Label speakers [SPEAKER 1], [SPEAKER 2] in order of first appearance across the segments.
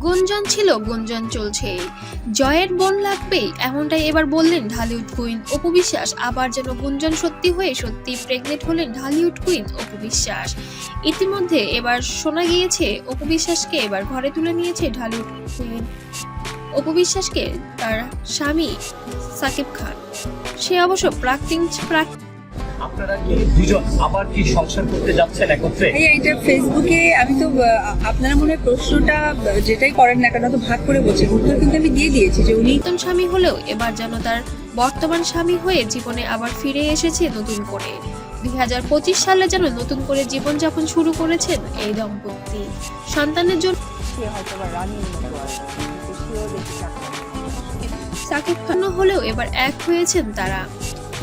[SPEAKER 1] গুঞ্জন ছিল, গুঞ্জন চলছে, জয়ের বোন লাগবেই, এমনটাই এবার বললেন ঢালিউড কুইন অপু বিশ্বাস। আবার যেন গুঞ্জন সত্যি হয়ে সত্যি প্রেগনেন্ট হলেন ঢালিউড কুইন অপু বিশ্বাস। ইতিমধ্যে এবার শোনা গিয়েছে অপু বিশ্বাসকে এবার ঘরে তুলে নিয়েছে ঢালিউড কুইন অপু বিশ্বাসকে তার স্বামী সাকিব খান। সে অবশ্য
[SPEAKER 2] আপনারা কি দুজন আবার কি সংসার করতে যাচ্ছেন একত্রে?
[SPEAKER 3] এটা ফেসবুকে আমি তো আপনারা মনে হয় প্রশ্নটা যেটাই করেন না কেন তো ভাগ করে বলছেন, উত্তর কিন্তু আমি দিয়ে দিয়েছি যে উনি
[SPEAKER 1] নতুন স্বামী হলেও এবার যেন তার বর্তমান স্বামী হয়ে জীবনে আবার ফিরে এসেছে নতুন করে। 2025 সালে যেন নতুন করে জীবনযাপন শুরু করেছেন এই দম্পতি। সন্তানের জন্য সাকিব খান হলেও এবার এক হয়েছেন তারা।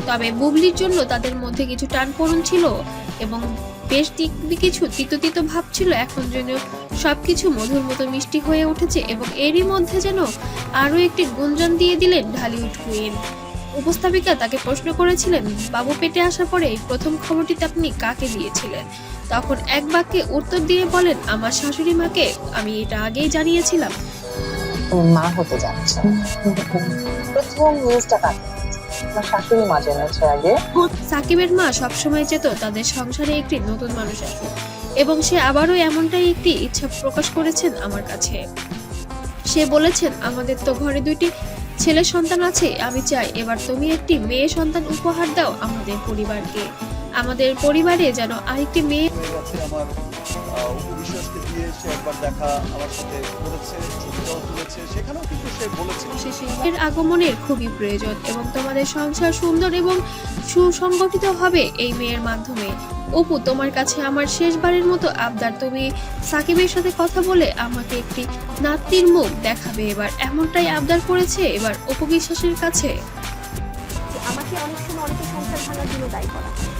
[SPEAKER 1] তবে বুবলির জন্য তাদের মধ্যে কিছু টানপোড়েন ছিল এবং বেশ কিছু তিতো ভাব ছিল। এখন যেন সবকিছু মধুর মতো মিষ্টি হয়ে উঠেছে এবং এরই মধ্যে যেন আরো একটি গুঞ্জন দিয়ে দিলেন ঢালিউড কুইন। উপস্থাপিকা তাকে প্রশ্ন করেছিলেন, বাবু পেটে আসার পরে এই প্রথম খবরটিতে আপনি কাকে দিয়েছিলেন? তখন এক বাক্যে উত্তর দিয়ে বলেন, আমার শাশুড়ি মাকে আমি এটা আগেই জানিয়েছিলাম।
[SPEAKER 4] মা হতে যাচ্ছে, প্রথম নিউজটা কাকে? আমার শাশুড়ি মা জেনেছে আগে।
[SPEAKER 1] সাকিবের মা সবসময় চেত তাদের সংসারে একটি নতুন মানুষ আসুক এবং সে আবারও এমনটাই একটি ইচ্ছা প্রকাশ করেছেন আমার কাছে। সে বলেছেন, আমাদের তো ঘরে দুইটি ছেলে সন্তান আছে, আমি চাই এবার তুমি একটি মেয়ে সন্তান উপহার দাও আমাদের পরিবারকে। আমাদের পরিবারে যেন আরেকটি মেয়ে।
[SPEAKER 5] আমার বিশ্বাসকে দিয়ে সে একবার দেখা আমার সাথে করেছে, ছবিটাও তুলেছে, সেখানেও কিন্তু সে বলেছে
[SPEAKER 1] এর আগমনের খুবই প্রয়োজন এবং তোমাদের সংসার সুন্দর এবং সুসংগঠিত হবে এই মেয়ের মাধ্যমে। অপু, তোমার কাছে আমার শেষবারের মতো আবদার, তুমি সাকিবের সাথে কথা বলে আমাকে একটি নাতির মুখ দেখাবে এবার, এমনটাই আবদার করেছে এবার অপু বিশ্বাসের কাছে।
[SPEAKER 6] আমাকে অনেক সময় অনেকে সংসার ভাঙার জন্য দায়ী করা হয়।